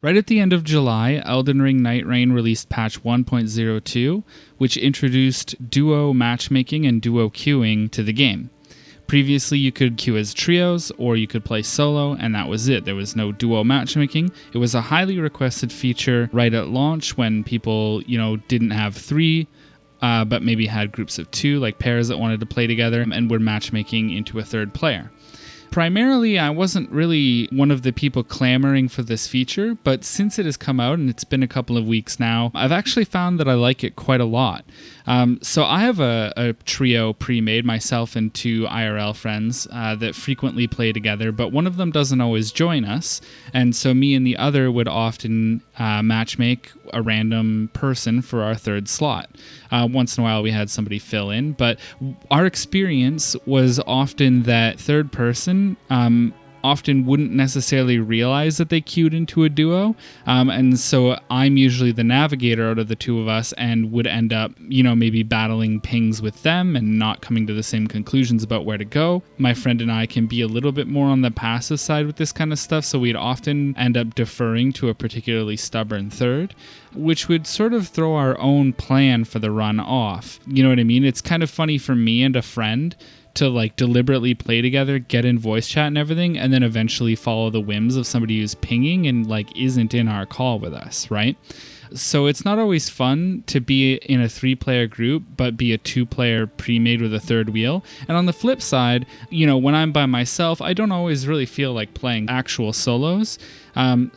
Right at the end of July, Elden Ring Nightreign released patch 1.02, which introduced duo matchmaking and duo queuing to the game. Previously, you could queue as trios, or you could play solo, and that was it. There was no duo matchmaking. It was a highly requested feature right at launch when people, didn't have three, but maybe had groups of two, like pairs that wanted to play together, and were matchmaking into a third player. Primarily, I wasn't really one of the people clamoring for this feature, but since it has come out and it's been a couple of weeks now, I've actually found that I like it quite a lot. So I have a trio pre-made, myself and two IRL friends that frequently play together, but one of them doesn't always join us, and so me and the other would often matchmake a random person for our third slot. Once in a while we had somebody fill in, but our experience was often that third person often wouldn't necessarily realize that they queued into a duo, and so I'm usually the navigator out of the two of us and would end up, maybe battling pings with them and not coming to the same conclusions about where to go. My friend and I can be a little bit more on the passive side with this kind of stuff, so we'd often end up deferring to a particularly stubborn third, which would sort of throw our own plan for the run off. You know what I mean? It's kind of funny for me and a friend to deliberately play together, get in voice chat and everything, and then eventually follow the whims of somebody who's pinging and isn't in our call with us, right? So it's not always fun to be in a 3-player group, but be a 2-player pre-made with a third wheel. And on the flip side, when I'm by myself, I don't always really feel like playing actual solos.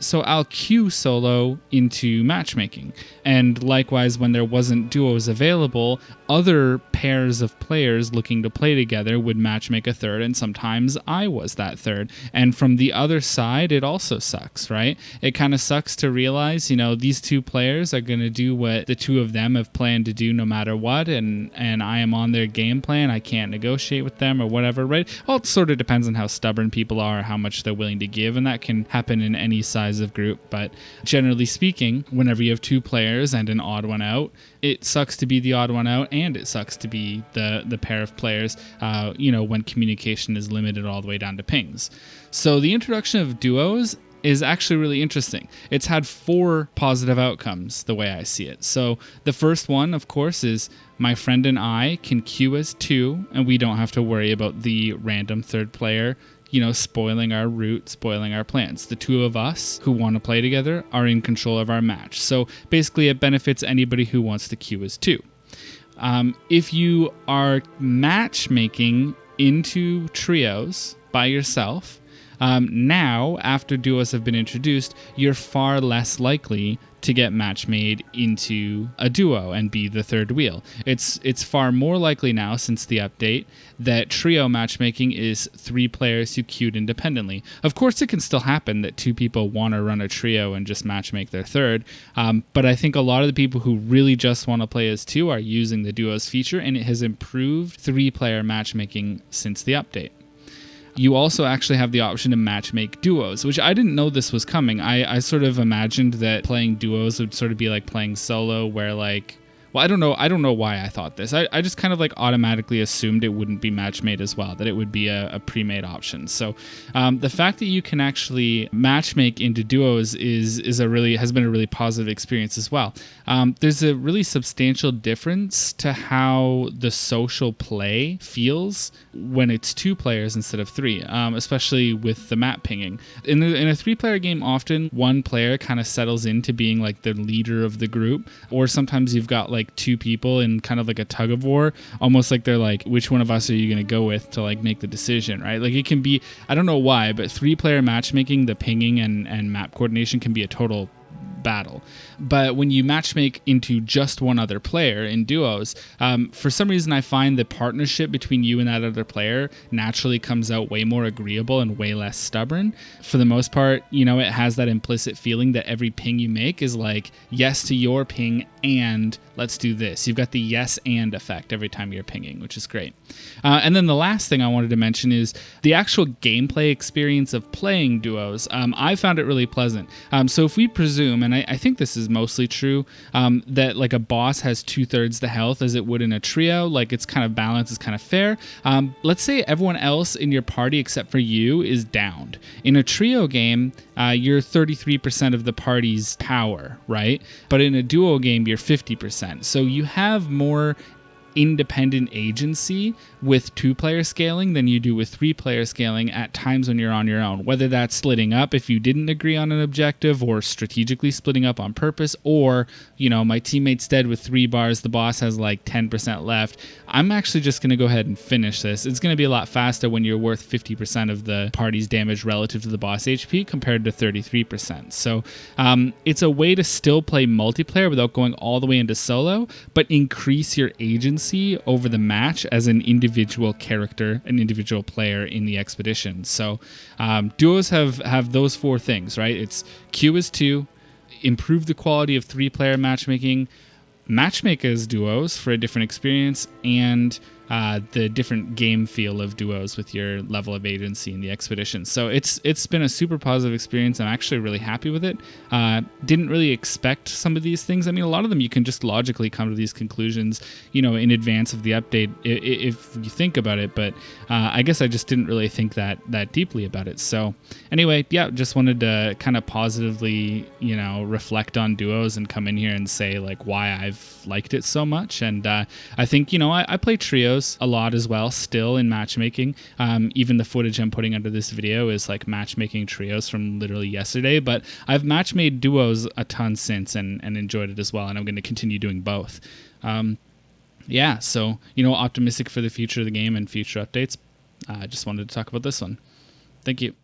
So I'll queue solo into matchmaking. And likewise, when there wasn't duos available, other pairs of players looking to play together would matchmake a third, and sometimes I was that third. And from the other side, it also sucks, right? It kind of sucks to realize, these two players are going to do what the two of them have planned to do no matter what, and I am on their game plan. I can't negotiate with them or whatever, right? Well, it sort of depends on how stubborn people are, how much they're willing to give, and that can happen in any size of group. But generally speaking, whenever you have two players and an odd one out, it sucks to be the odd one out, and it sucks to be the pair of players, when communication is limited all the way down to pings. So the introduction of duos is actually really interesting. It's had 4 positive outcomes, the way I see it. So the first one, of course, is my friend and I can queue as 2, and we don't have to worry about the random third player spoiling our route, spoiling our plans. The two of us who want to play together are in control of our match. So basically it benefits anybody who wants to queue as 2. If you are matchmaking into trios by yourself, now, after duos have been introduced, you're far less likely to get match made into a duo and be the third wheel. It's far more likely now, since the update, that trio matchmaking is 3 players who queued independently. Of course, it can still happen that 2 people want to run a trio and just matchmake their third, but I think a lot of the people who really just want to play as 2 are using the duos feature, and it has improved 3-player matchmaking since the update. You also actually have the option to matchmake duos, which I didn't know this was coming. I sort of imagined that playing duos would sort of be like playing solo, where I don't know why I thought this. I just kind of automatically assumed it wouldn't be match-made as well, that it would be a pre-made option. So the fact that you can actually matchmake into duos has been a really positive experience as well. There's a really substantial difference to how the social play feels when it's 2 players instead of 3, especially with the map pinging. In a 3-player game, often one player kind of settles into being the leader of the group, or sometimes you've got 2 people in kind of a tug of war, almost they're which one of us are you going to go with to make the decision, right? It can be, I don't know why, but 3-player matchmaking, the pinging and map coordination can be a total battle. But when you matchmake into just one other player in duos, for some reason I find the partnership between you and that other player naturally comes out way more agreeable and way less stubborn. For the most part, it has that implicit feeling that every ping you make is yes to your ping and let's do this. You've got the yes and effect every time you're pinging, which is great. And then the last thing I wanted to mention is the actual gameplay experience of playing duos. I found it really pleasant. So if we presume, and and I think this is mostly true, that like a boss has 2/3 the health as it would in a trio. Like it's kind of balanced, it's kind of fair. Let's say everyone else in your party except for you is downed. In a trio game, you're 33% of the party's power, right? But in a duo game, you're 50%. So you have more independent agency with 2-player scaling than you do with 3-player scaling at times when you're on your own, whether that's splitting up if you didn't agree on an objective, or strategically splitting up on purpose, or, you know, my teammate's dead with 3 bars, the boss has like 10% left. I'm actually just going to go ahead and finish this. It's going to be a lot faster when you're worth 50% of the party's damage relative to the boss HP compared to 33%. So it's a way to still play multiplayer without going all the way into solo, but increase your agency over the match as an individual character, an individual player in the expedition. So duos have those 4 things, right? It's queue as 2, improve the quality of 3-player matchmaking, matchmake as duos for a different experience, and the different game feel of duos with your level of agency in the expedition. So it's been a super positive experience. I'm actually really happy with it. Didn't really expect some of these things. I mean, a lot of them you can just logically come to these conclusions, you know, in advance of the update if you think about it. But I guess I just didn't really think that deeply about it. So anyway, yeah, just wanted to kind of positively, you know, reflect on duos and come in here and say like why I've liked it so much. And I think, you know, I play trios a lot as well still in matchmaking. Even the footage I'm putting under this video is like matchmaking trios from literally yesterday, but I've matchmade duos a ton since and enjoyed it as well, and I'm going to continue doing both. Yeah, so, you know, optimistic for the future of the game and future updates. I just wanted to talk about this one. Thank you.